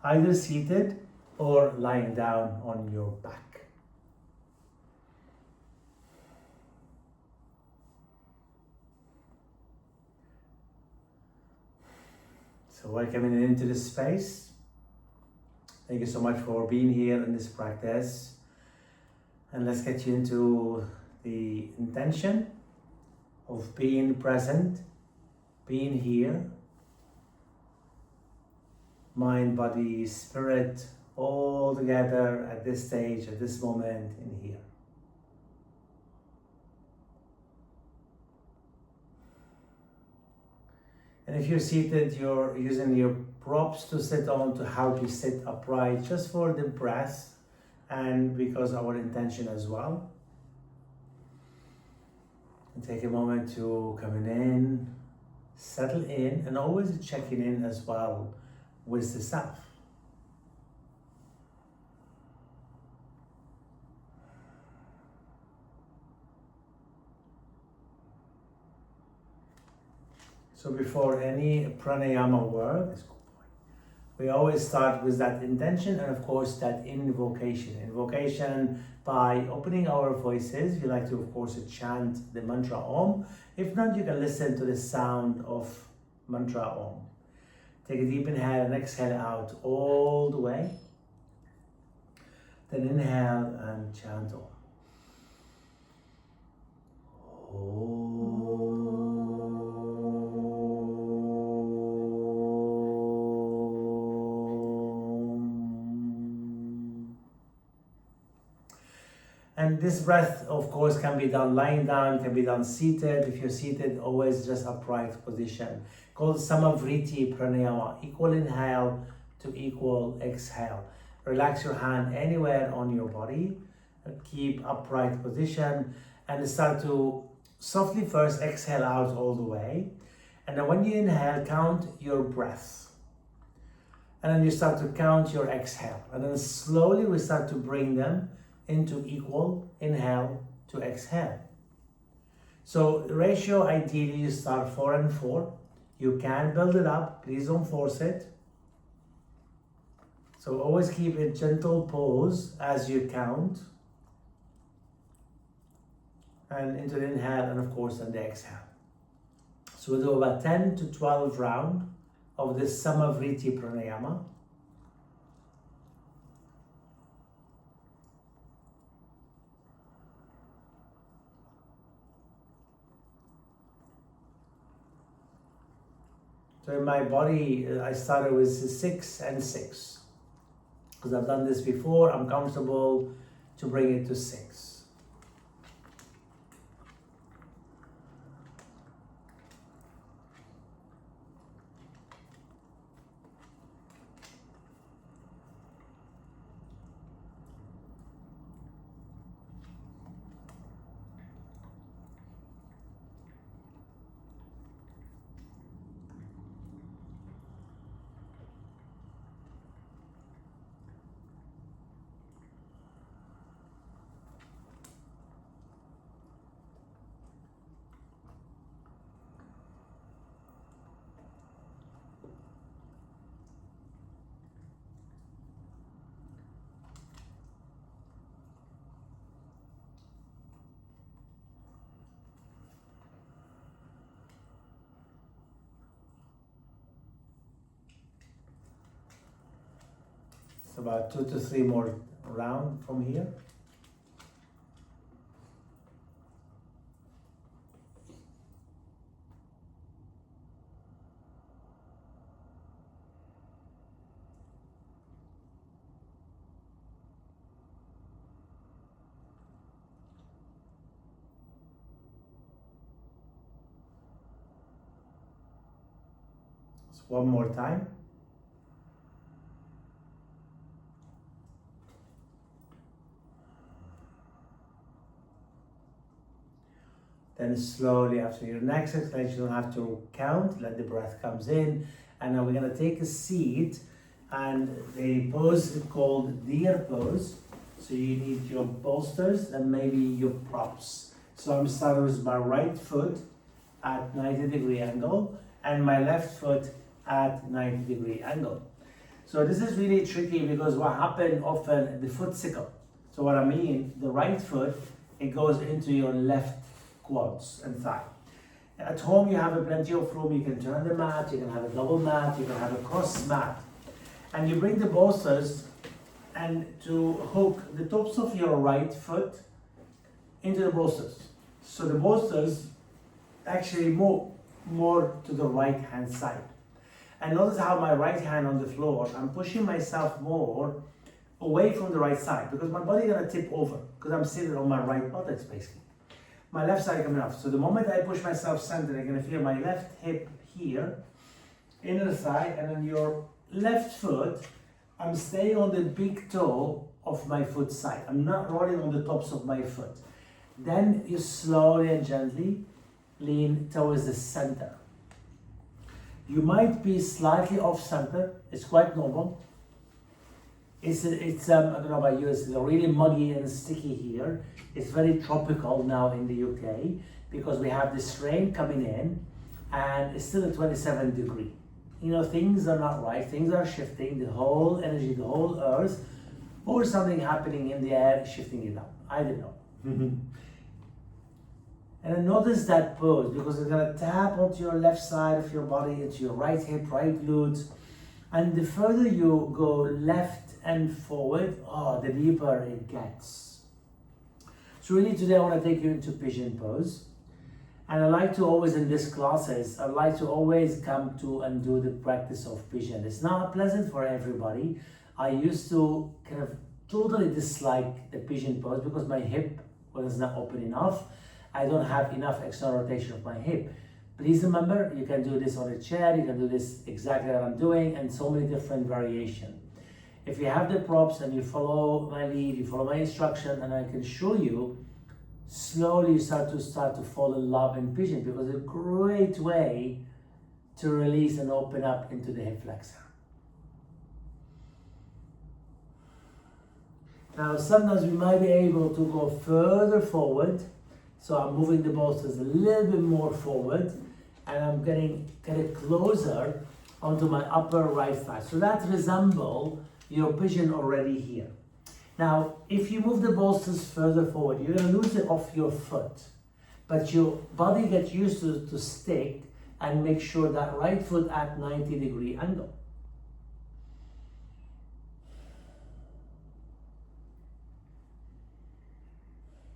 either seated or lying down on your back. So welcoming into this space. Thank you so much for being here in this practice. And let's get you into the intention of being present, being here, mind, body, spirit, all together at this stage, at this moment in here. And if you're seated, you're using your props to sit on to help you sit upright, just for the breath and because our intention as well. And take a moment to coming in, settle in, and always checking in as well with the self. So before any pranayama work, we always start with that intention and of course that invocation. Invocation by opening our voices. You like to of course chant the mantra Om. If not, you can listen to the sound of mantra Om. Take a deep inhale and exhale out all the way. Then inhale and chant Om. And this breath, of course, can be done lying down, can be done seated. If you're seated, always just upright position. Called Samavriti Pranayama. Equal inhale to equal exhale. Relax your hand anywhere on your body. Keep upright position and start to softly first exhale out all the way. And then when you inhale, count your breath. And then you start to count your exhale. And then slowly we start to bring them into equal inhale to exhale. So the ratio, ideally you start 4 and 4. You can build it up, please don't force it. So always keep a gentle pause as you count. And into the inhale and of course then the exhale. So we'll do about 10 to 12 rounds of this Samavriti Pranayama. So in my body, I started with 6 and 6. Because I've done this before, I'm comfortable to bring it to 6. About 2 to 3 more rounds from here. So one more time. Then slowly after your next exhalation, you don't have to count, let the breath comes in. And now we're gonna take a seat, and the pose is called deer pose. So you need your bolsters and maybe your props. So I'm starting with my right foot at 90-degree angle and my left foot at 90-degree angle. So this is really tricky because what happens often, the foot sickle. So what I mean, the right foot, it goes into your left quads and thigh. At home, you have plenty of room. You can turn the mat, you can have a double mat, you can have a cross mat. And you bring the bolsters and to hook the tops of your right foot into the bolsters. So the bolsters actually move more to the right hand side. And notice how my right hand on the floor, I'm pushing myself more away from the right side because my body gonna tip over because I'm sitting on my right buttocks basically. My left side coming off. So the moment I push myself center, I'm gonna feel my left hip here, inner thigh, and then your left foot, I'm staying on the big toe of my foot side. I'm not rolling on the tops of my foot. Then you slowly and gently lean towards the center. You might be slightly off center. It's quite normal. I don't know about you, it's really muggy and sticky here. It's very tropical now in the UK because we have this rain coming in and it's still at 27 degrees. You know, things are not right, things are shifting, the whole energy, the whole earth, or something happening in the air, shifting it up. I don't know. And then notice that pose because it's gonna tap onto your left side of your body, into your right hip, right glute. And the further you go left and forward, the deeper it gets. So really today I wanna take you into pigeon pose. And I like to always in these classes, I like to always come to and do the practice of pigeon. It's not pleasant for everybody. I used to kind of totally dislike the pigeon pose because my hip was not open enough. I don't have enough external rotation of my hip. Please remember, you can do this on a chair, you can do this exactly what I'm doing, and so many different variations. If you have the props and you follow my lead, you follow my instruction, and I can show you, slowly you start to fall in love in pigeon because it's a great way to release and open up into the hip flexor. Now sometimes we might be able to go further forward. So I'm moving the bolsters a little bit more forward and I'm getting kind of closer onto my upper right thigh. So that resembles your pigeon already here. Now, if you move the bolsters further forward, you're gonna lose it off your foot, but your body gets used to stick and make sure that right foot at 90-degree angle.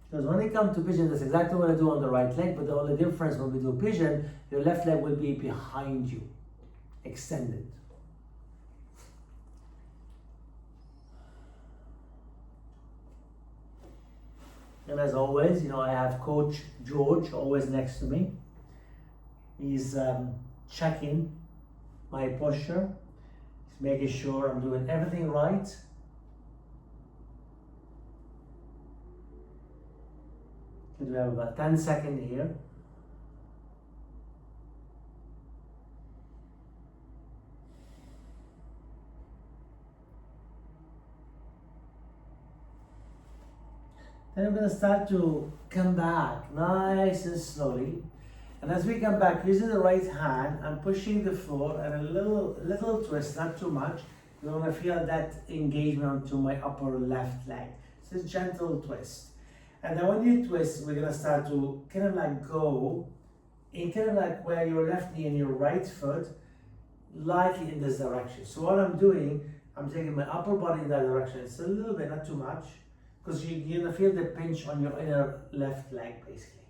Because when it comes to pigeon, that's exactly what I do on the right leg, but the only difference when we do pigeon, your left leg will be behind you, extended. And as always, I have Coach George always next to me. He's checking my posture. He's making sure I'm doing everything right. We have about 10 seconds here. Then we're going to start to come back nice and slowly. And as we come back, using the right hand, I'm pushing the floor and a little twist, not too much. You want to feel that engagement to my upper left leg. It's a gentle twist. And then when you twist, we're gonna start to kind of like go in kind of like where your left knee and your right foot likely in this direction. So what I'm doing, I'm taking my upper body in that direction. It's a little bit, not too much, because you're gonna feel the pinch on your inner left leg basically.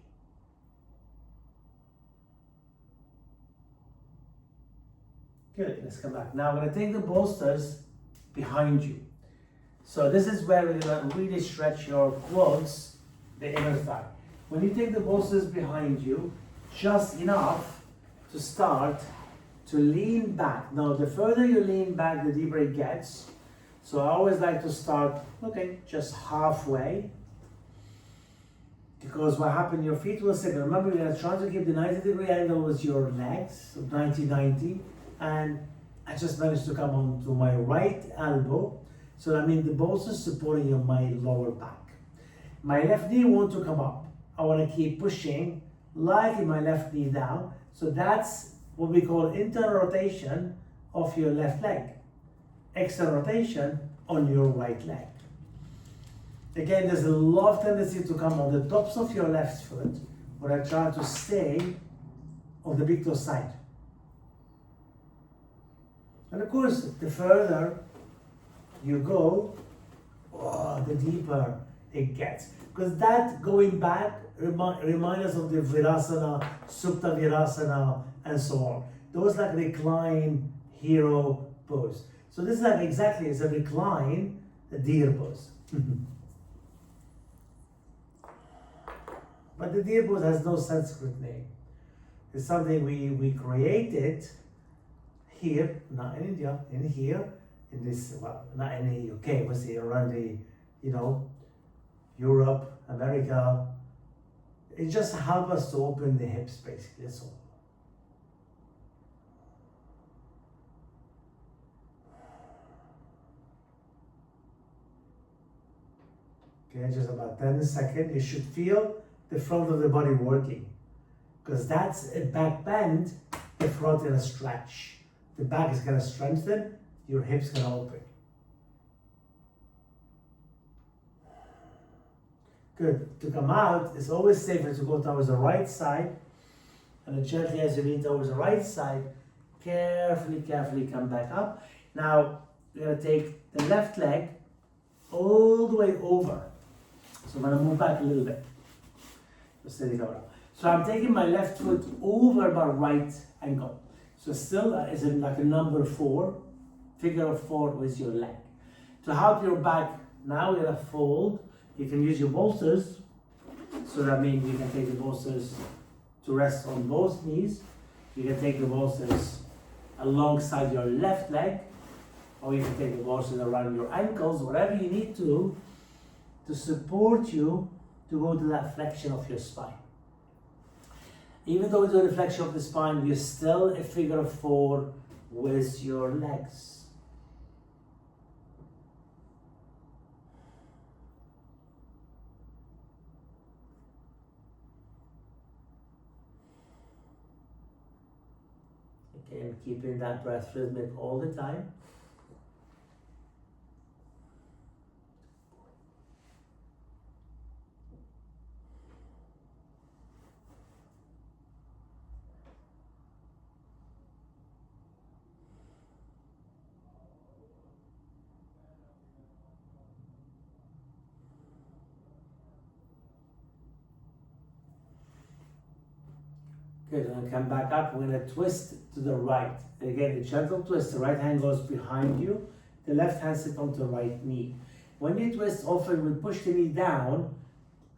Good, let's come back. Now I'm gonna take the bolsters behind you. So this is where we're gonna really stretch your quads, the inner thigh. When you take the bolsters behind you, just enough to start to lean back. Now, the further you lean back, the deeper it gets. So I always like to start, just halfway. Because what happened, your feet will stick. Remember, you're trying to keep the 90-degree angle with your legs, so 90-90. And I just managed to come onto my right elbow. So that means the bolsters supporting on my lower back. My left knee wants to come up. I want to keep pushing, lightly my left knee down. So that's what we call internal rotation of your left leg. external rotation on your right leg. Again, there's a lot of tendency to come on the tops of your left foot, but I try to stay on the big toe side. And of course, the further you go, the deeper it gets. Because that going back reminds us of the Virasana, Supta Virasana, and so on. Those like recline hero pose. So this is like exactly, it's a recline, a deer pose. But the deer pose has no Sanskrit name. It's something we created here, not in India, in here, in this, well, not in the UK, but say around the, Europe, America. It just helps us to open the hips, basically, that's all. Okay, just about 10 seconds. You should feel the front of the body working, because that's a back bend, the front is a stretch. The back is going to strengthen, your hips going to open. Good. To come out, it's always safer to go towards the right side, and gently as you lean towards the right side, carefully come back up. Now, we're going to take the left leg all the way over. So I'm going to move back a little bit. Steady coming up. So I'm taking my left foot over my right ankle. So still is like a number 4, figure of 4 with your leg. To help your back, now we're going to fold. You can use your bolsters. So that means you can take the bolsters to rest on both knees. You can take the bolsters alongside your left leg, or you can take the bolsters around your ankles, whatever you need to support you to go to that flexion of your spine. Even though we do the flexion of the spine, you're still a figure of 4 with your legs. Okay, and keeping that breath rhythmic all the time. Good, and come back up. We're going to twist to the right. Again, a gentle twist. The right hand goes behind you. The left hand sits onto the right knee. When you twist, often we push the knee down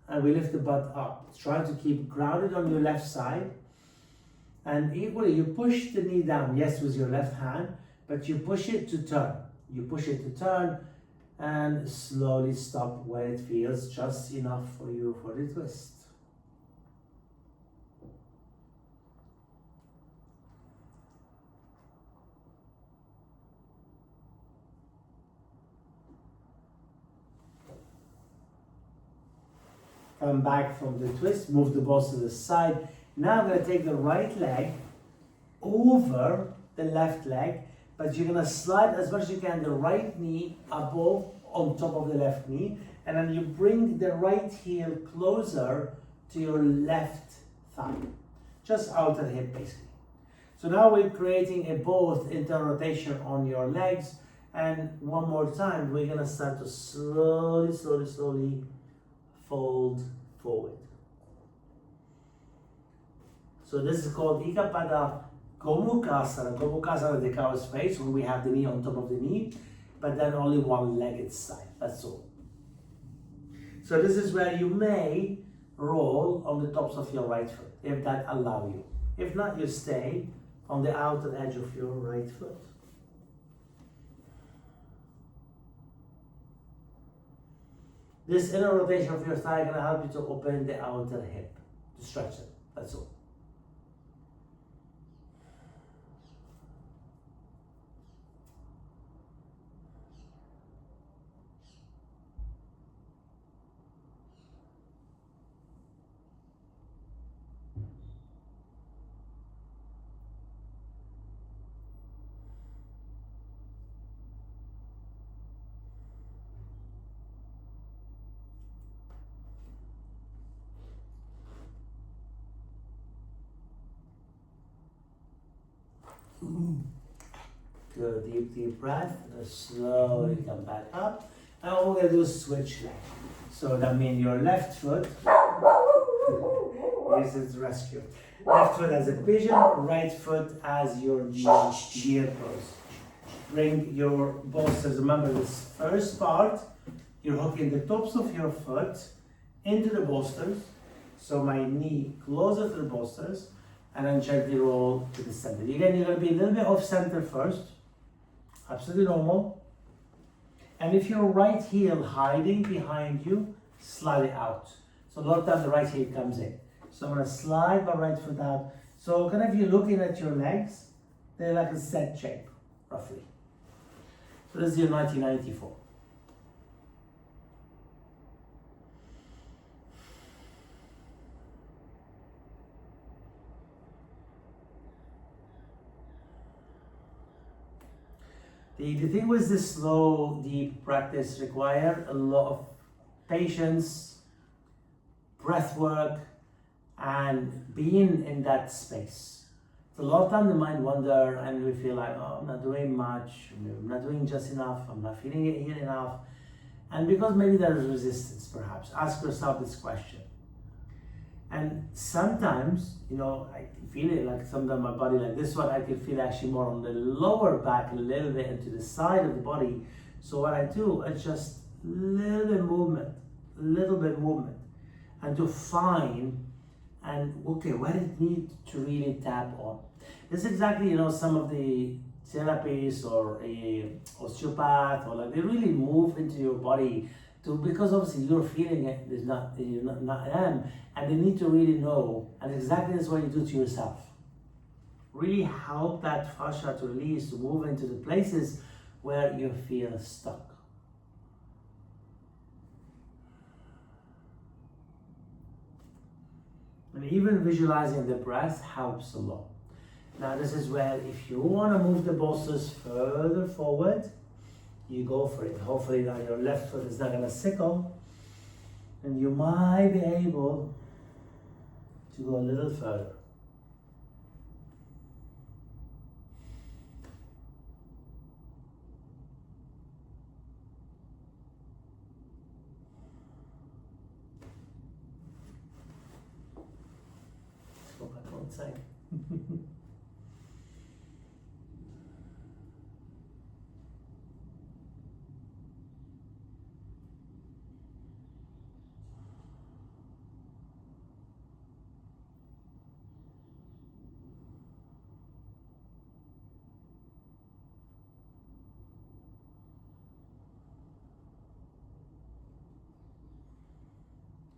and we lift the butt up. Try to keep grounded on your left side. And equally, you push the knee down, yes, with your left hand, but you push it to turn. You push it to turn and slowly stop where it feels just enough for you for the twist. Come back from the twist, move the balls to the side. Now I'm going to take the right leg over the left leg, but you're going to slide as much as you can the right knee above on top of the left knee, and then you bring the right heel closer to your left thigh, just outer hip basically. So now we're creating a both internal rotation on your legs, and one more time we're going to start to slowly fold forward. So this is called Ikapada Gomukhasana. Gomukhasana, the cow's face, when we have the knee on top of the knee, but then only one legged side, that's all. So this is where you may roll on the tops of your right foot, if that allows you. If not, you stay on the outer edge of your right foot. This inner rotation of your thigh is going to help you to open the outer hip, to stretch it, that's all. Good, deep breath. Slowly come back up. And what we're going to do is switch leg. So that means your left foot is rescue. Left foot as a pigeon, right foot as your deer pose. Bring your bolsters. Remember this first part, you're hooking the tops of your foot into the bolsters. So my knee closer to the bolsters, and then gently roll to the center. Again, you're going to be a little bit off center first. Absolutely normal. And if your right heel hiding behind you, slide it out. So a lot of times the right heel comes in. So I'm going to slide my right foot out. So kind of you're looking at your legs, they're like a set shape, roughly. So this is your 1994. The thing with this slow, deep practice require a lot of patience, breath work, and being in that space. So a lot of time the mind wander and we feel like, oh, I'm not doing much, I'm not doing just enough, I'm not feeling it here enough. And because maybe there is resistance perhaps, ask yourself this question. And sometimes, I feel it like sometimes my body like this one, I can feel actually more on the lower back, a little bit into the side of the body. So what I do is just a little bit movement, and to find where it needs to really tap on. This is exactly, some of the therapists or a osteopath or they really move into your body because obviously you're feeling it, you're not them, and they need to really know, and exactly that's what you do to yourself. Really help that fascia to release, to move into the places where you feel stuck. And even visualizing the breath helps a lot. Now this is where if you want to move the bolsters further forward, you go for it. Hopefully now your left foot is not going to sickle, and you might be able to go a little further. Let's go back outside.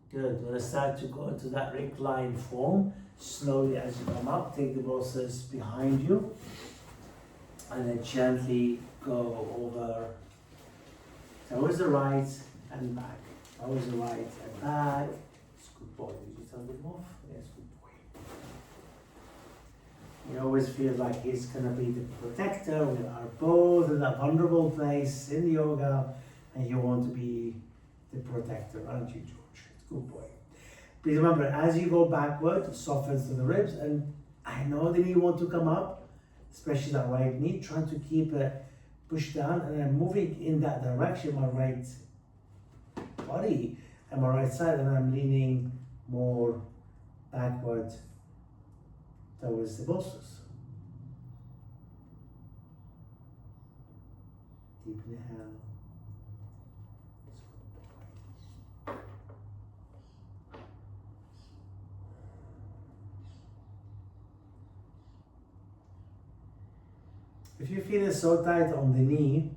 Good. We're going to start to go into that reclined form. Slowly as you come up, take the bolsters behind you, and then gently go over towards the right and back. Towards the right and back. It's good boy. Did you tell them off? Yes, good boy. You always feel like he's going to be the protector. We are both in that vulnerable place in yoga, and you want to be the protector, aren't you, George? Good boy. Please remember, as you go backward, soften to the ribs, and I know the knee want to come up, especially that right knee, trying to keep it pushed down, and I'm moving in that direction, my right body and my right side, and I'm leaning more backward towards the bolsters. Deep inhale. If you feel it so tight on the knee,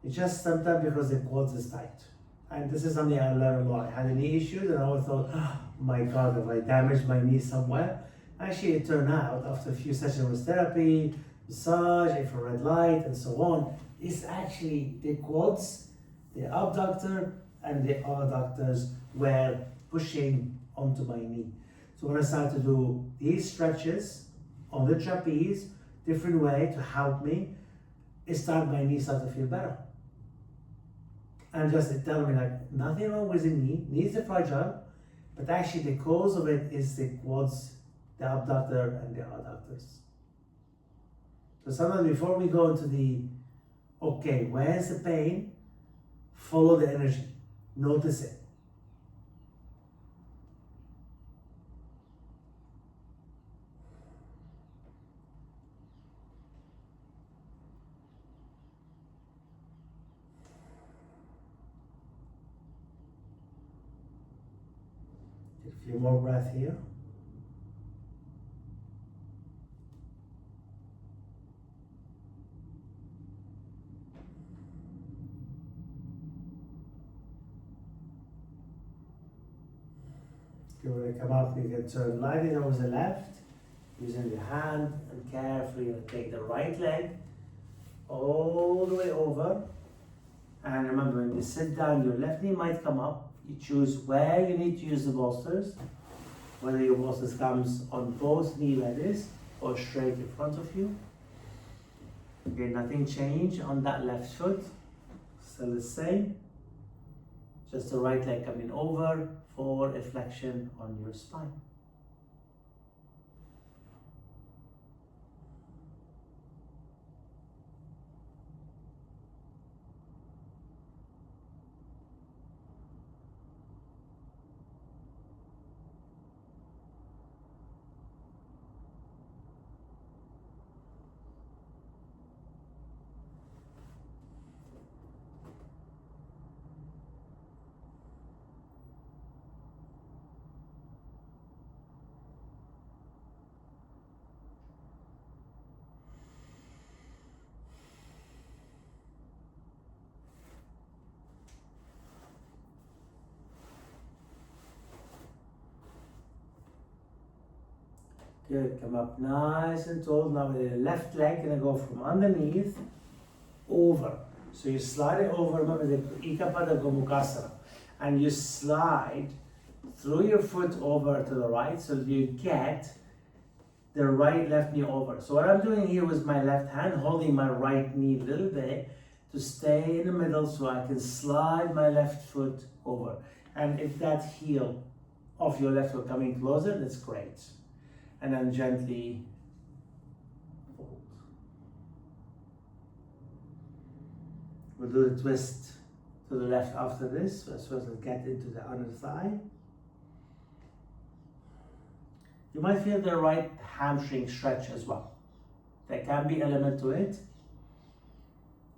it's just sometimes because the quads is tight. And this is something I learned a lot. I had knee issues and I always thought, oh my God, if I damaged my knee somewhere. Actually, it turned out after a few sessions with therapy, massage, infrared light, and so on, it's actually the quads, the abductor, and the adductors were pushing onto my knee. So when I started to do these stretches on the trapeze, different way to help me, my knee started to feel better. And just tell me like, nothing wrong with the knee, knees are fragile, but actually the cause of it is the quads, the abductor and the adductors. So sometimes before we go into the, okay, where's the pain? Follow the energy. Notice it. Take a few more breaths here. You're going to come up, you can turn lightly towards the left, using your hand, and carefully take the right leg all the way over. And remember, when you sit down, your left knee might come up. You choose where you need to use the bolsters, whether your bolsters comes on both knee like this or straight in front of you. Okay, nothing changed on that left foot, still the same. Just the right leg coming over for a flexion on your spine. Good, come up nice and tall. Now with the left leg, gonna go from underneath over. So you slide it over, remember the Ikapada Gomukhasana. And you slide through your foot over to the right so you get the right left knee over. So what I'm doing here with my left hand, holding my right knee a little bit to stay in the middle so I can slide my left foot over. And if that heel of your left foot coming closer, that's great. And then gently fold. We'll do the twist to the left after this, as well as get into the other thigh. You might feel the right hamstring stretch as well. There can be element to it,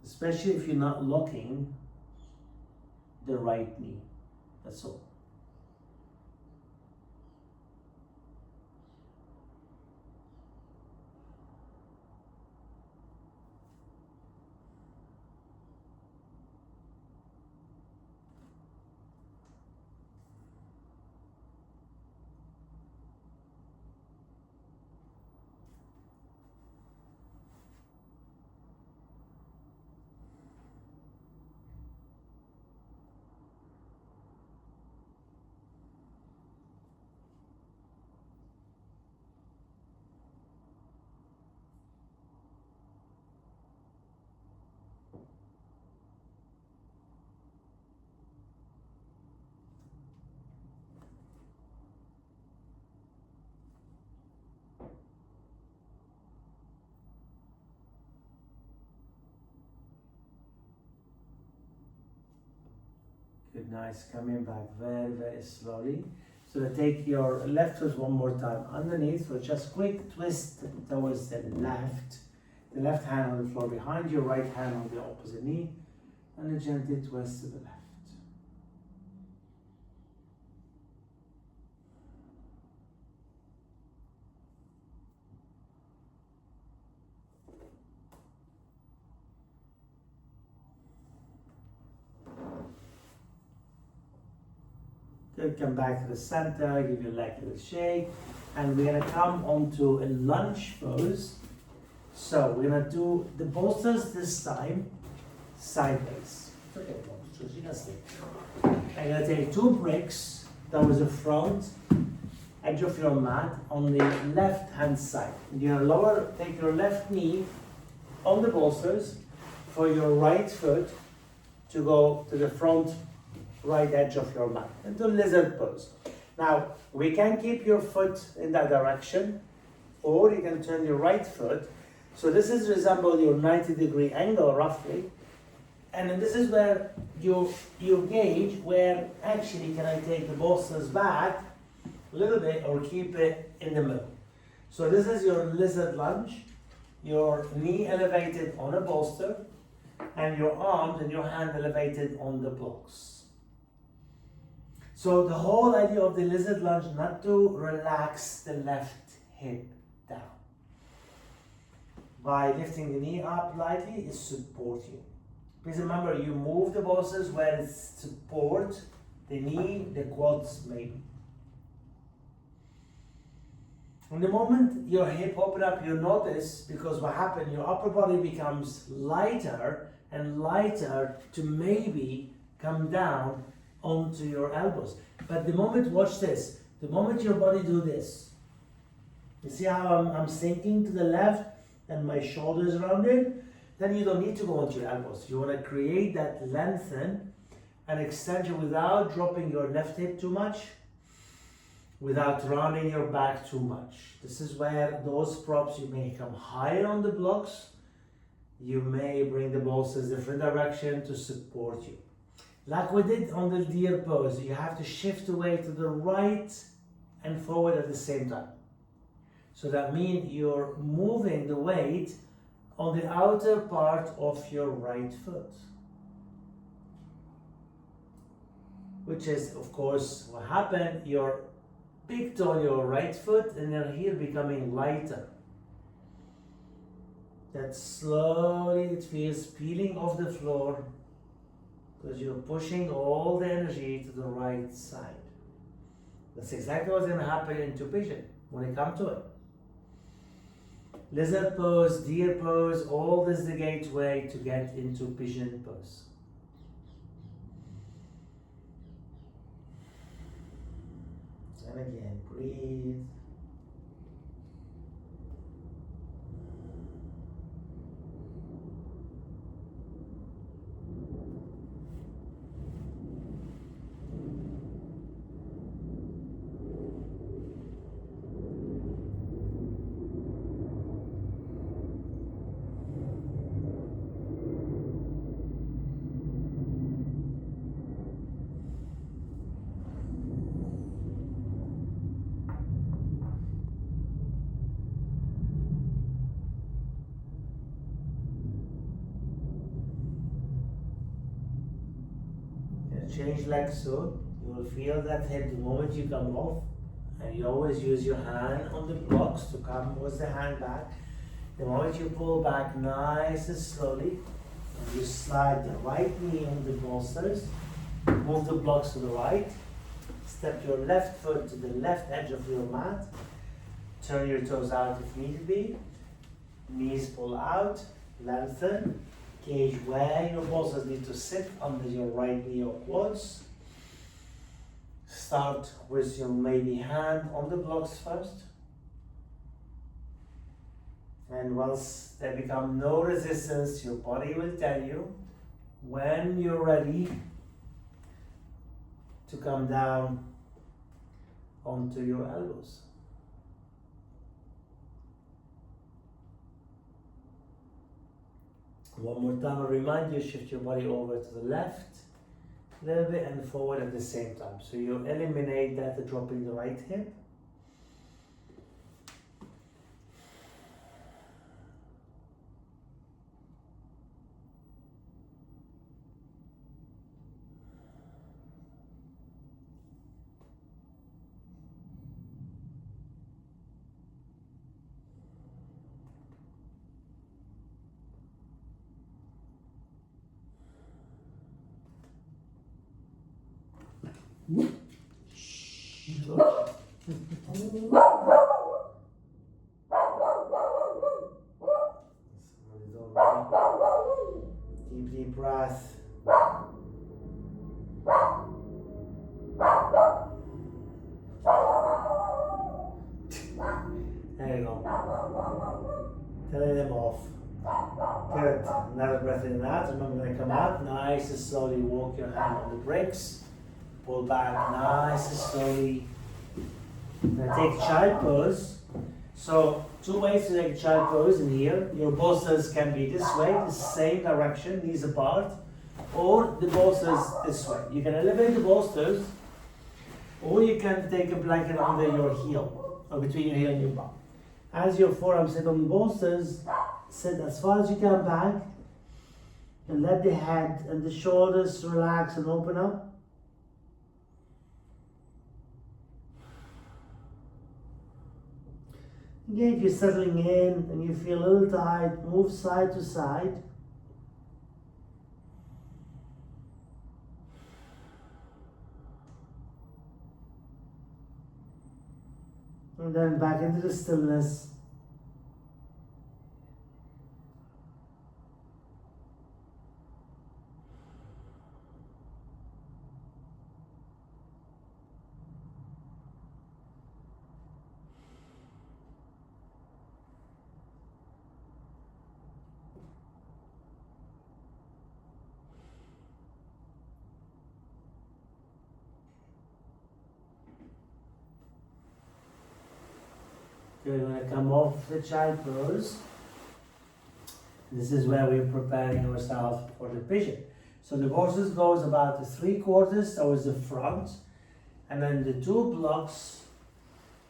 especially if you're not locking the right knee. That's all. Good, nice. Coming back very, very slowly. So take your left foot one more time underneath for just quick twist towards the left. The left hand on the floor behind your right hand on the opposite knee, and a gently twist to the left. Good, come back to the center, give your leg a little shake, and we're gonna come onto a lunge pose. So we're gonna do the bolsters this time sideways. Okay, bolsters, you can stay. I'm gonna take 2 bricks towards the front edge of your mat on the left hand side. You're gonna take your left knee on the bolsters for your right foot to go to the front right edge of your mat into lizard pose. Now we can keep your foot in that direction, or you can turn your right foot So this is resemble your 90-degree angle roughly. And then this is where you gauge where actually can I take the bolsters back a little bit or keep it in the middle. So this is your lizard lunge, your knee elevated on a bolster, and your arms and your hand elevated on the blocks. So the whole idea of the lizard lunge, not to relax the left hip down. By lifting the knee up lightly, is support you. Please remember, you move the bolsters where it's support the knee, the quads maybe. And the moment your hip open up, you notice, because what happened, your upper body becomes lighter and lighter to maybe come down onto your elbows. But the moment, watch this, the moment your body do this, you see how I'm sinking to the left and my shoulders rounded? Then you don't need to go onto your elbows. You want to create that lengthen and extension without dropping your left hip too much, without rounding your back too much. This is where those props, you may come higher on the blocks, you may bring the bolsters different direction to support you. Like we did on the deer pose, you have to shift away to the right and forward at the same time. So that means you're moving the weight on the outer part of your right foot. Which is, of course, what happened, your big toe, your right foot, and your heel becoming lighter. That slowly it feels peeling off the floor because you're pushing all the energy to the right side. That's exactly what's going to happen into pigeon when it comes to it. Lizard pose, deer pose, all this is the gateway to get into pigeon pose. And again, breathe. Change legs soon. You will feel that hip the moment you come off, and you always use your hand on the blocks to come with the hand back. The moment you pull back nice and slowly, and you slide the right knee on the bolsters, move the blocks to the right, step your left foot to the left edge of your mat, turn your toes out if need be, knees pull out, lengthen, gauge where your bolsters need to sit under your right knee or quads. Start with your maybe hand on the blocks first. And once there become no resistance, your body will tell you when you're ready to come down onto your elbows. One more time, I remind you, shift your body over to the left a little bit and forward at the same time. So you eliminate that dropping the right hip. Deep breath. There you go. Telling them off. Good. Another breath in and out. Remember, when I come out, nice and slowly walk your hand on the brakes. Pull back nice and slowly. Now take child pose. So two ways to take child pose in here. Your bolsters can be this way, the same direction, knees apart, or the bolsters this way. You can elevate the bolsters, or you can take a blanket under your heel, or between your heel and your bum. As your forearms sit on the bolsters, sit as far as you can back, and let the head and the shoulders relax and open up. Again, if you're settling in and you feel a little tight, move side to side. And then back into the stillness. We're going to come off the child pose. This is where we're preparing ourselves for the pigeon. So the bolsters goes about 3/4 towards the front, and then the 2 blocks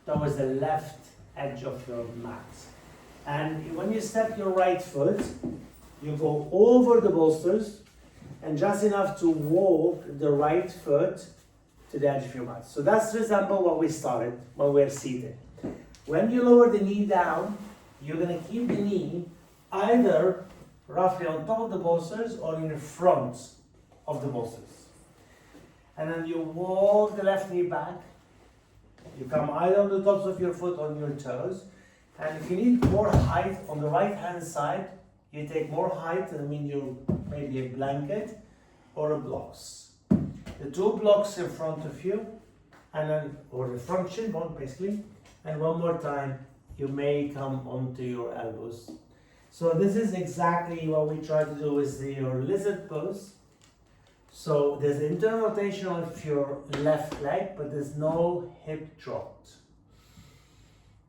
towards the left edge of your mat. And when you step your right foot, you go over the bolsters and just enough to walk the right foot to the edge of your mat. So that's resemble what we started when we're seated. When you lower the knee down, you're going to keep the knee either roughly on top of the bolsters or in the front of the bolsters. And then you walk the left knee back. You come either on the tops of your foot or on your toes. And if you need more height on the right hand side, you take more height, and I mean you maybe a blanket or a blocks. The 2 blocks in front of you, and then, or the front shin bone basically. And one more time, you may come onto your elbows. So this is exactly what we try to do with your lizard pose. So there's internal rotation of your left leg, but there's no hip drop.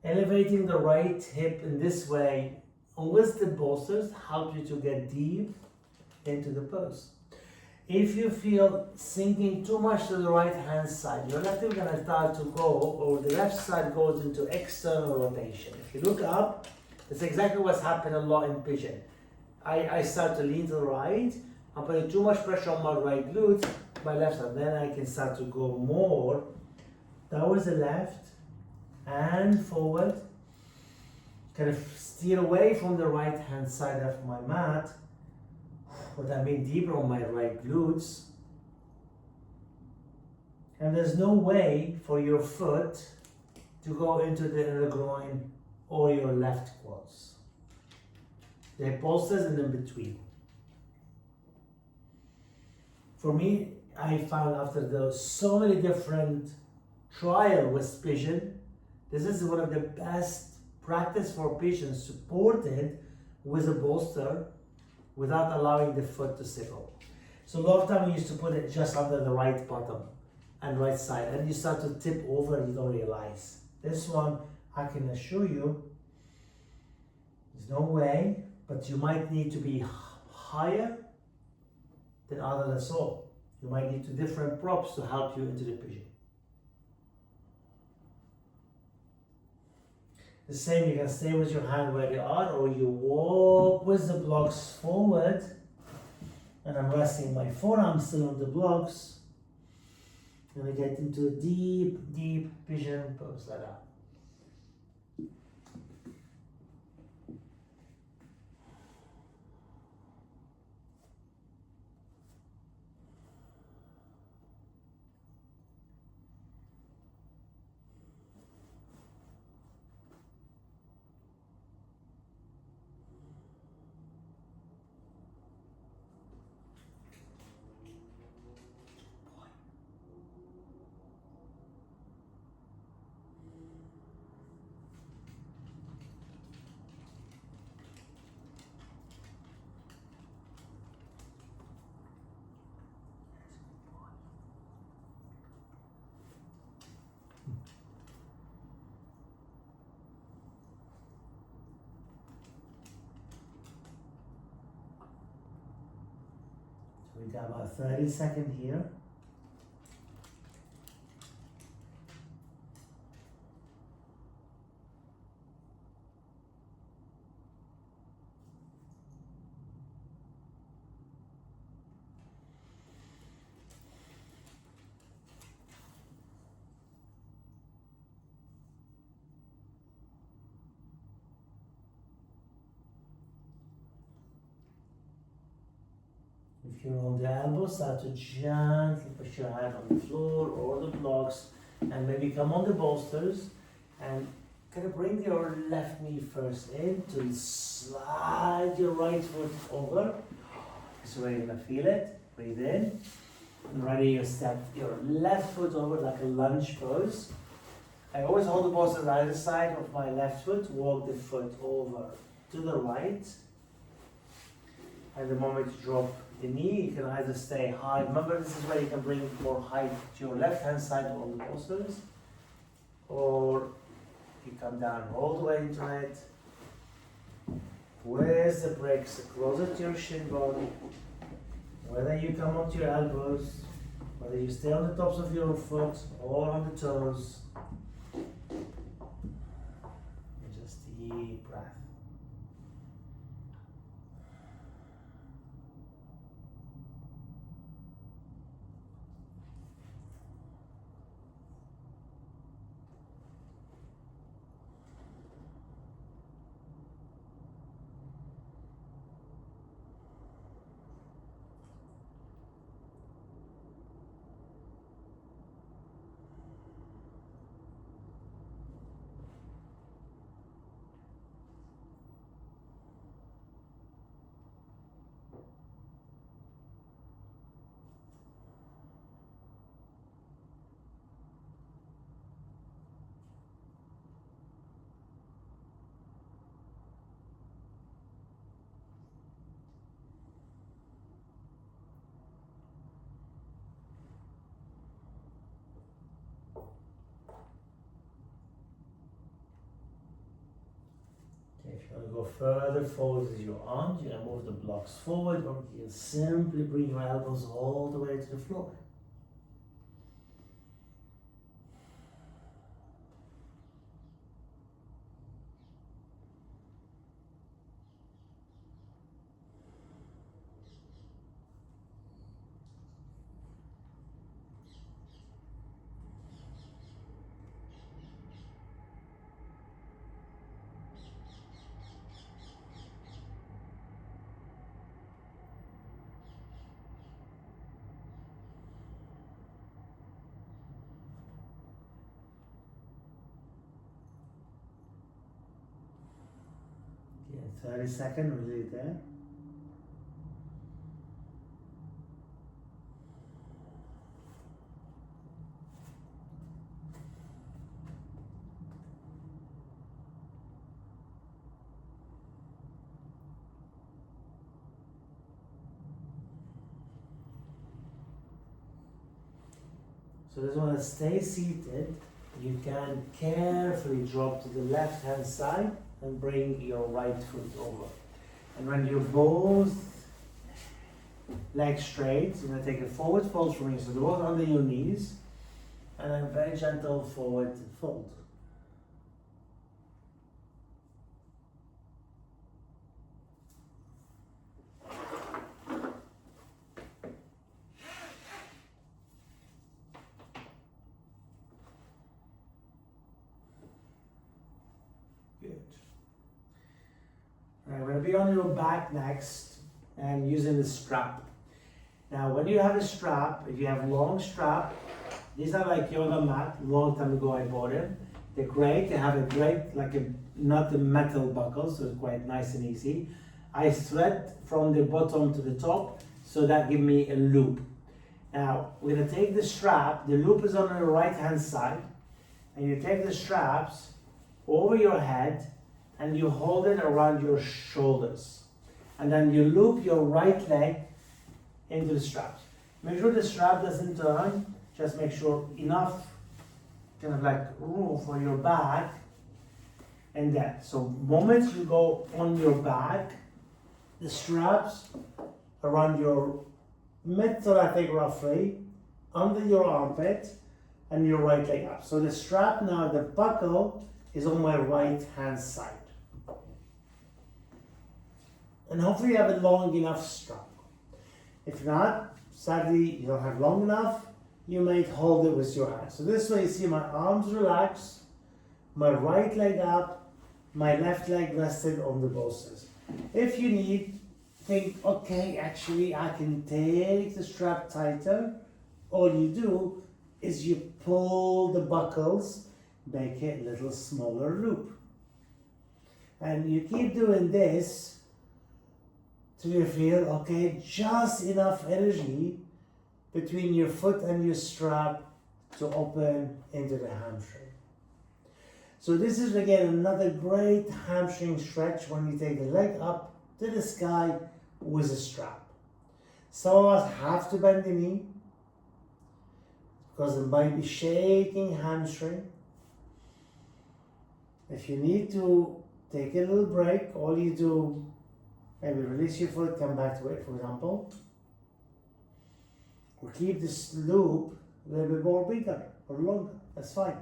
Elevating the right hip in this way with the bolsters help you to get deep into the pose. If you feel sinking too much to the right hand side, your left hip is going to start to go, or the left side goes into external rotation. If you look up, that's exactly what's happened a lot in pigeon. I start to lean to the right, I'm putting too much pressure on my right glute, my left side. Then I can start to go more towards the left and forward. Kind of steer away from the right hand side of my mat. But I'm being deeper on my right glutes. And there's no way for your foot to go into the inner groin or your left quads. There are bolsters in between. For me, I found after so many different trials with pigeon, this is one of the best practice for pigeon supported with a bolster without allowing the foot to settle. So a lot of time we used to put it just under the right bottom and right side, and you start to tip over and you don't realize. This one, I can assure you, there's no way, but you might need to be higher than other than so. You might need 2 different props to help you into the pigeon. The same, you can stay with your hand where you are, or you walk with the blocks forward, and I'm resting my forearm still on the blocks, and I get into a deep, deep pigeon pose like that. we got about 30 seconds here. If you're on the elbow, start to gently push your hand on the floor or the blocks, and maybe come on the bolsters and kind of bring your left knee first in to slide your right foot over. This is where you're gonna feel it. Breathe in. And ready, you step your left foot over like a lunge pose. I always hold the bolsters on either side of my left foot, walk the foot over to the right. And the moment you drop the knee, you can either stay high. Remember, this is where you can bring more height to your left hand side on the bolsters, or you come down all the way into it. Where's the bricks? Closer to your shin bone. Whether you come up to your elbows, whether you stay on the tops of your foot or on the toes. Just deep breath. If you want to go further forward with your arms, you can move the blocks forward, or you can simply bring your elbows all the way to the floor. Yeah, 30 seconds, really there. So just want to stay seated. You can carefully drop to the left hand side and bring your right foot over. And when you're both legs straight, you're going to take a forward fold from here. So they're both under your knees. And then very gentle forward fold. Good. All right, we're going to be on your back next and using the strap. Now, when you have a strap, if you have long strap, these are like yoga mat. Long time ago I bought them. They're great. They have a great, like a, not a metal buckle, so it's quite nice and easy. I thread from the bottom to the top, so that gives me a loop. Now, we're going to take the strap. The loop is on the right hand side. And you take the straps over your head and you hold it around your shoulders. And then you loop your right leg into the straps. Make sure the strap doesn't turn. Just make sure enough kind of like room for your back and that. So moment you go on your back, the straps around your mid-thoracic roughly, under your armpit, and your right leg up. So the strap now, the buckle is on my right hand side. And hopefully you have a long enough strap. If not, sadly you don't have long enough, you might hold it with your hand. So this way you see my arms relaxed, my right leg up, my left leg rested on the bolsters. If you need, think, okay, actually I can take the strap tighter. All you do is you pull the buckles, make it a little smaller loop. And you keep doing this till you feel, okay, just enough energy between your foot and your strap to open into the hamstring. So this is again another great hamstring stretch when you take the leg up to the sky with a strap. Some of us have to bend the knee because it might be shaking hamstring. If you need to take a little break, all you do, maybe release your foot, come back to it, for example. Or keep this loop a little bit more bigger or longer, that's fine.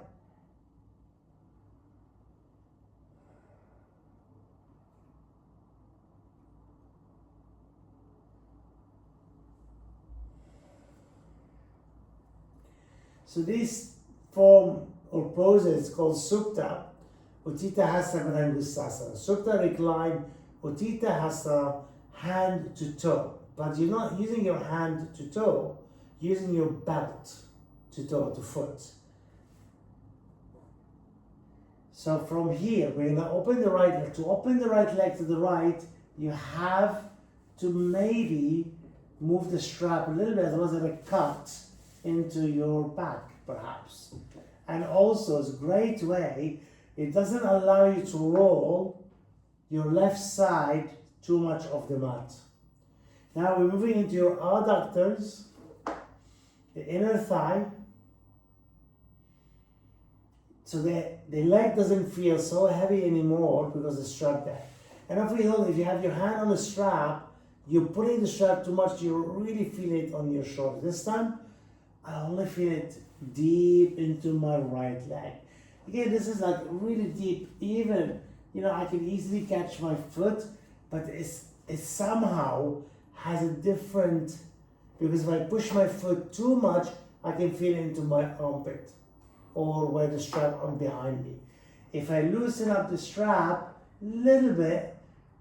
So this form or pose is called Supta, Utthita Hasta Padangusthasana. Supta recline, Utthita Hasta hand to toe. But you're not using your hand to toe, you're using your belt to toe, to foot. So from here, we're gonna open the right leg. To open the right leg to the right, you have to maybe move the strap a little bit, otherwise it'll cut into your back, perhaps. And also, it's a great way, it doesn't allow you to roll your left side too much of the mat. Now we're moving into your adductors, the inner thigh. So the leg doesn't feel so heavy anymore because the strap there. And if you have your hand on the strap, you're putting the strap too much, you really feel it on your shoulder. This time, I only feel it deep into my right leg. Again, this is like really deep. Even, I can easily catch my foot, but it somehow has a different, because if I push my foot too much, I can feel it into my armpit or where the strap on behind me. If I loosen up the strap a little bit,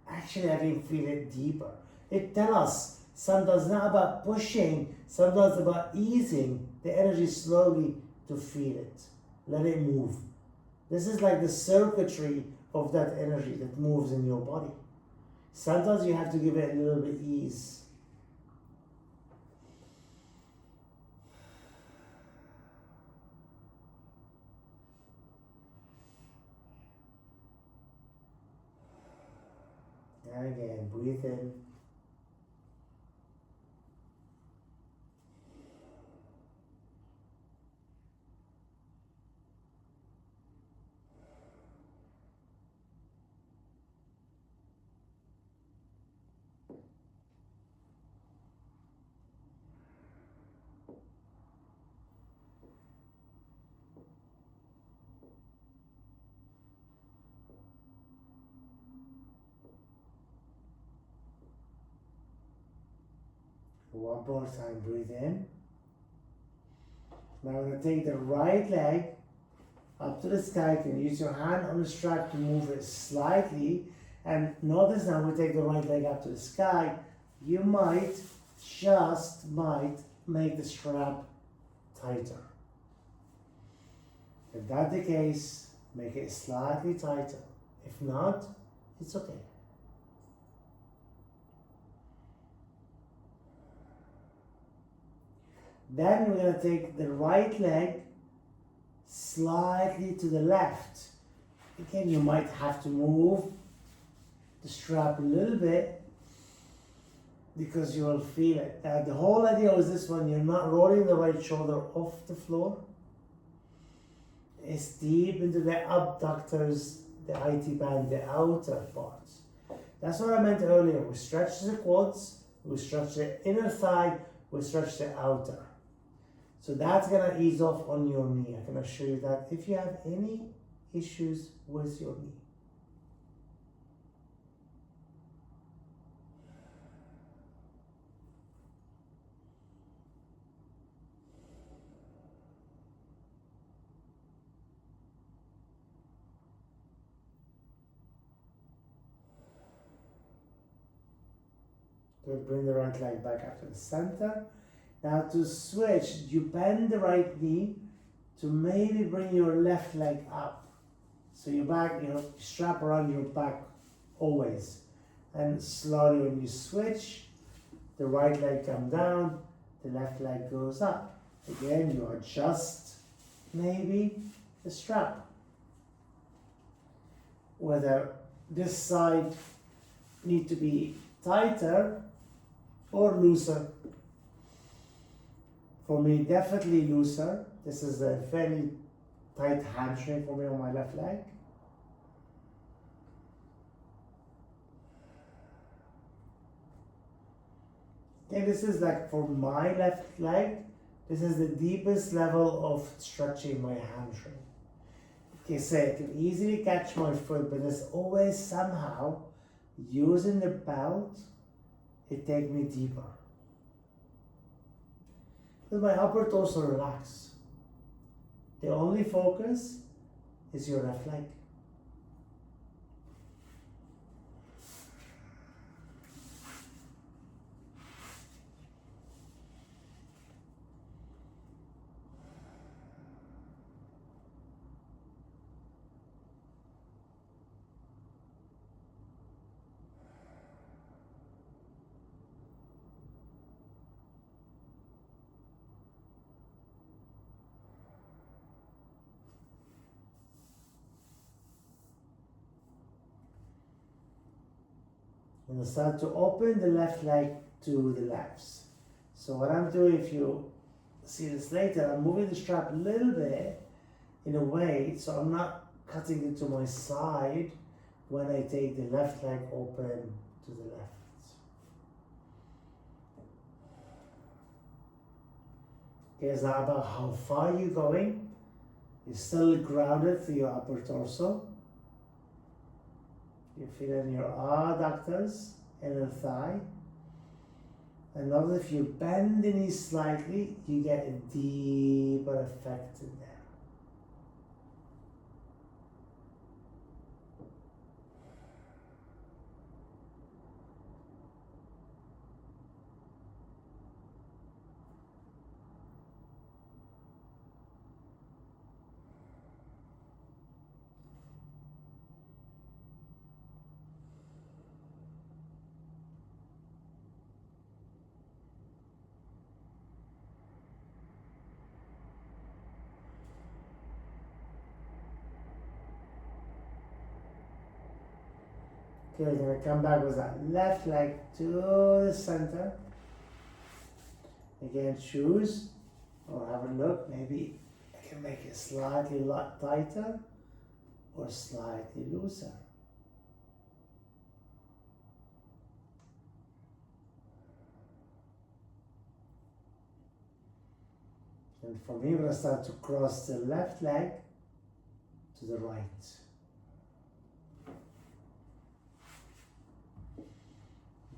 actually I can feel it deeper. It tells us sometimes not about pushing, sometimes about easing the energy slowly to feel it. Let it move. This is like the circuitry of that energy that moves in your body. Sometimes you have to give it a little bit ease. And again, breathe in. One more time, breathe in. Now we're going to take the right leg up to the sky. You can use your hand on the strap to move it slightly. And notice now we take the right leg up to the sky. You might make the strap tighter. If that's the case, make it slightly tighter. If not, it's okay. Then we're going to take the right leg slightly to the left. Again, you might have to move the strap a little bit because you will feel it. Now, the whole idea is this one, you're not rolling the right shoulder off the floor. It's deep into the abductors, the IT band, the outer parts. That's what I meant earlier. We stretch the quads, we stretch the inner thigh, we stretch the outer. So that's gonna ease off on your knee. I'm gonna show you that if you have any issues with your knee. Good, bring the right leg back up to the center. Now to switch, you bend the right knee to maybe bring your left leg up. So your back, strap around your back always. And slowly when you switch, the right leg comes down, the left leg goes up. Again, you adjust maybe the strap. Whether this side need to be tighter or looser. For me, definitely looser. This is a very tight hamstring for me on my left leg. Okay, this is like for my left leg, this is the deepest level of stretching my hamstring. Okay, so I can easily catch my foot, but there's always somehow using the belt, it takes me deeper. Because my upper torso relax. The only focus is your left leg. And I start to open the left leg to the lefts. So what I'm doing, if you see this later, I'm moving the strap a little bit in a way so I'm not cutting it to my side when I take the left leg open to the left. Okay, it's not about how far you're going. You're still grounded through your upper torso. You feel it in your adductors, inner thigh. And notice if you bend the knee slightly, you get a deeper effect in there. Okay, we're going to come back with that left leg to the center. Again, choose or have a look. Maybe I can make it slightly tighter or slightly looser. And for me, we're going to start to cross the left leg to the right.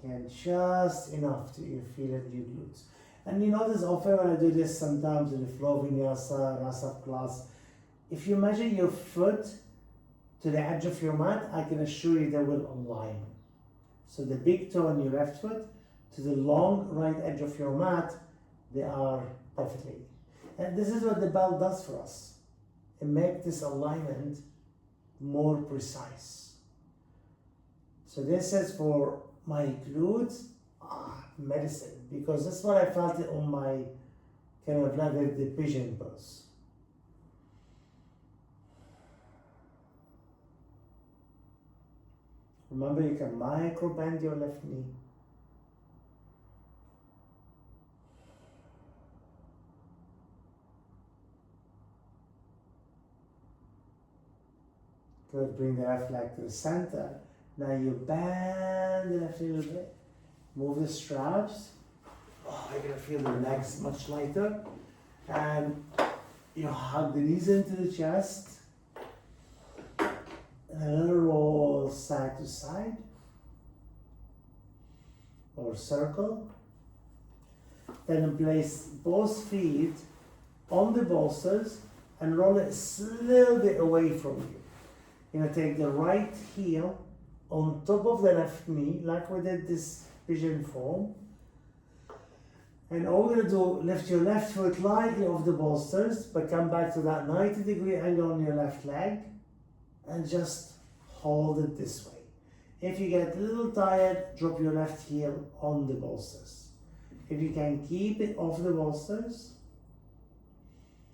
Again, just enough to you feel it in your glutes. And you notice often when I do this sometimes in the flow vinyasa, rasa class, if you measure your foot to the edge of your mat, I can assure you they will align. So the big toe on your left foot to the long right edge of your mat, they are perfectly. And this is what the belt does for us. It makes this alignment more precise. So this is for my glutes, medicine, because that's what I felt it on my kind of like the pigeon pose. Remember, you can micro bend your left knee. Good, bring the left leg to the center. Now you bend the left a little bit, move the straps. Oh, you're gonna feel the legs much lighter. And you hug the knees into the chest. And a little roll side to side. Or circle. Then place both feet on the bolsters and roll it a little bit away from you. You're gonna take the right heel on top of the left knee, like we did this pigeon form. And all we're gonna do, lift your left foot lightly off the bolsters, but come back to that 90-degree angle on your left leg, and just hold it this way. If you get a little tired, drop your left heel on the bolsters. If you can keep it off the bolsters,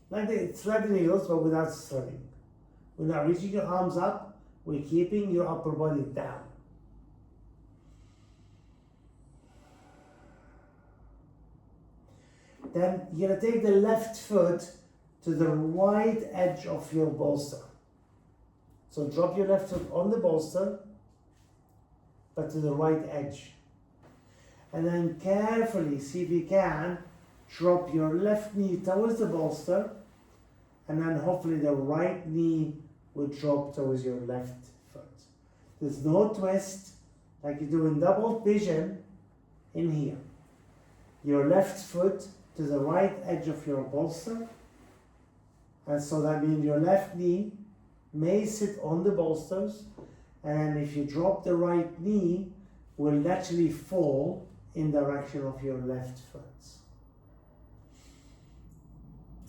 like the thread needles, but without threading. We're not reaching your arms up, we're keeping your upper body down. Then you're gonna take the left foot to the right edge of your bolster. So drop your left foot on the bolster, but to the right edge. And then carefully, see if you can, drop your left knee towards the bolster, and then hopefully the right knee will drop towards your left foot. There's no twist, like you do in double pigeon in here. Your left foot to the right edge of your bolster, and so that means your left knee may sit on the bolsters, and if you drop the right knee, will naturally fall in direction of your left foot.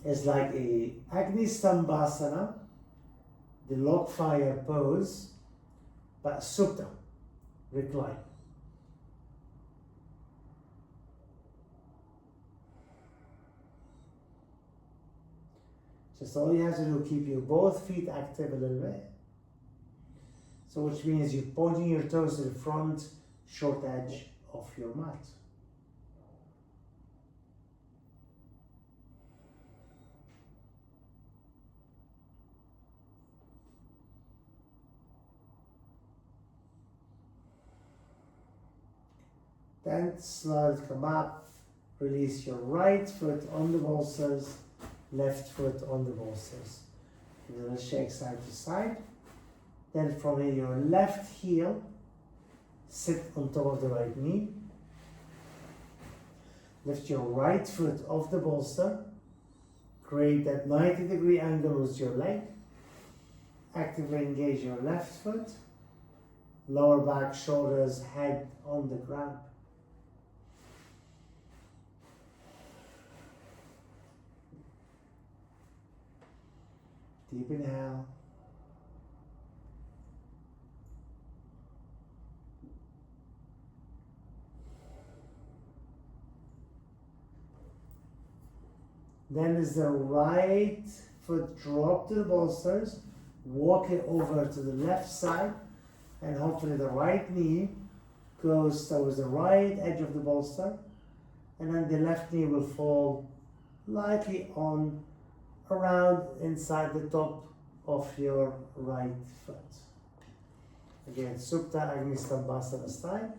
It's like a Agni Stambhasana, the log fire pose, but supta, recline. Just all you have to do, keep your both feet active a little bit. So which means you're pointing your toes to the front short edge of your mat. Then slowly come up, release your right foot on the bolsters, left foot on the bolsters. Give a little shake side to side. Then from here, your left heel, sit on top of the right knee. Lift your right foot off the bolster. Create that 90-degree angle with your leg. Actively engage your left foot. Lower back, shoulders, head on the ground. Deep inhale. Then is the right foot drop to the bolsters, walk it over to the left side, and hopefully the right knee goes towards the right edge of the bolster, and then the left knee will fall lightly on around inside the top of your right foot. Again, Supta Agni Stambhasana style.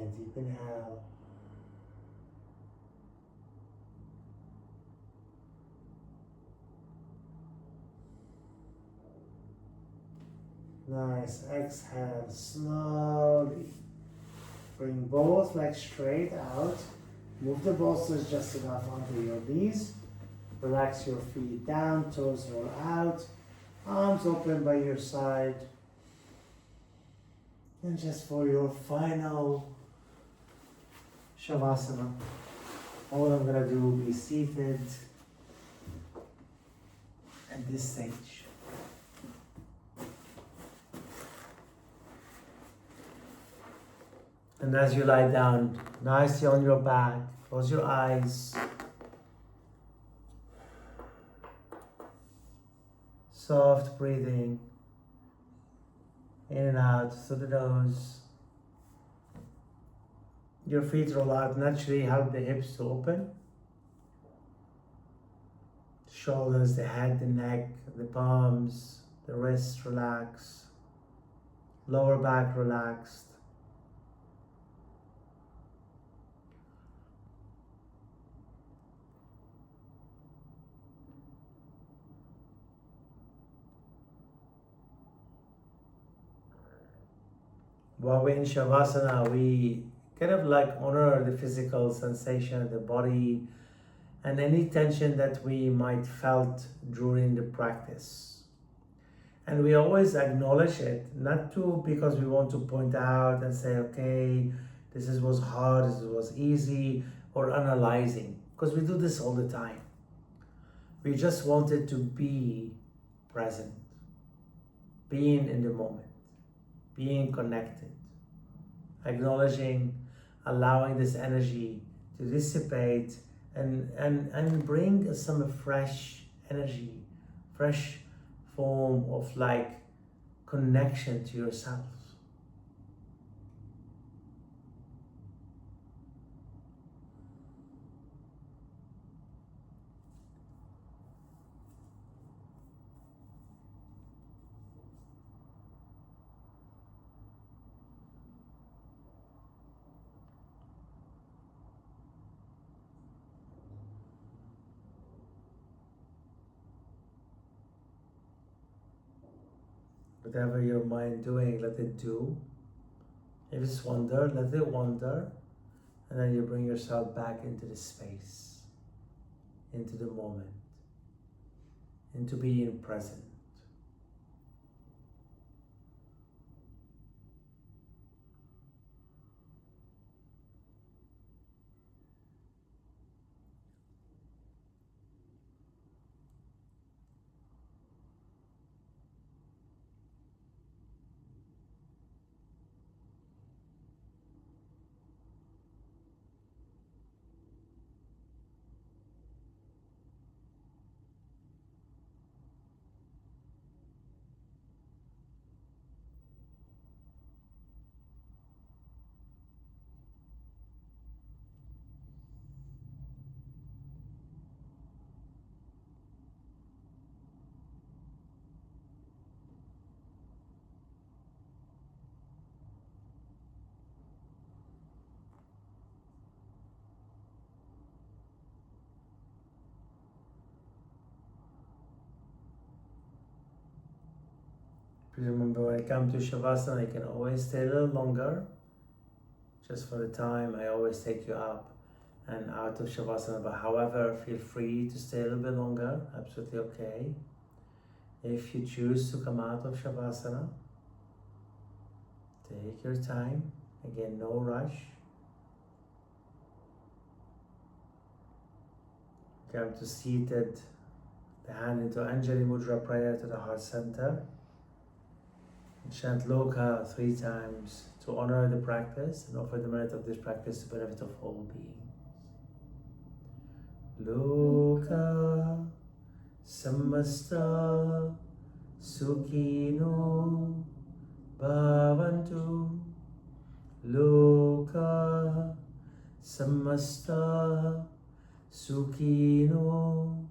And deep inhale. Nice. Exhale slowly. Bring both legs straight out. Move the bolsters just enough onto your knees. Relax your feet down, toes roll out. Arms open by your side. And just for your final Shavasana, all I'm going to do will be seated at this stage. And as you lie down nicely on your back, close your eyes. Soft breathing in and out through the nose. Your feet roll out naturally, help the hips to open. Shoulders, the head, the neck, the palms, the wrists relax. Lower back relaxed. While we're in Shavasana, we kind of like honor the physical sensation of the body and any tension that we might felt during the practice. And we always acknowledge it, not to because we want to point out and say, okay, was hard, this was easy, or analyzing, because we do this all the time. We just wanted to be present, being in the moment, being connected, acknowledging, allowing this energy to dissipate and bring some fresh energy, fresh form of like connection to yourself. Whatever your mind doing, let it do. If it's wonder, let it wander. And then you bring yourself back into the space, into the moment, into being present. Please remember, when it comes to Shavasana, you can always stay a little longer. Just for the time, I always take you up and out of Shavasana, but however, feel free to stay a little bit longer, absolutely okay. If you choose to come out of Shavasana, take your time. Again, no rush. Come to seated, the hand into Anjali Mudra prayer to the heart center. Chant Loka 3 times to honor the practice and offer the merit of this practice to benefit of all beings. Loka samasta sukhino bhavantu. Loka samasta sukhino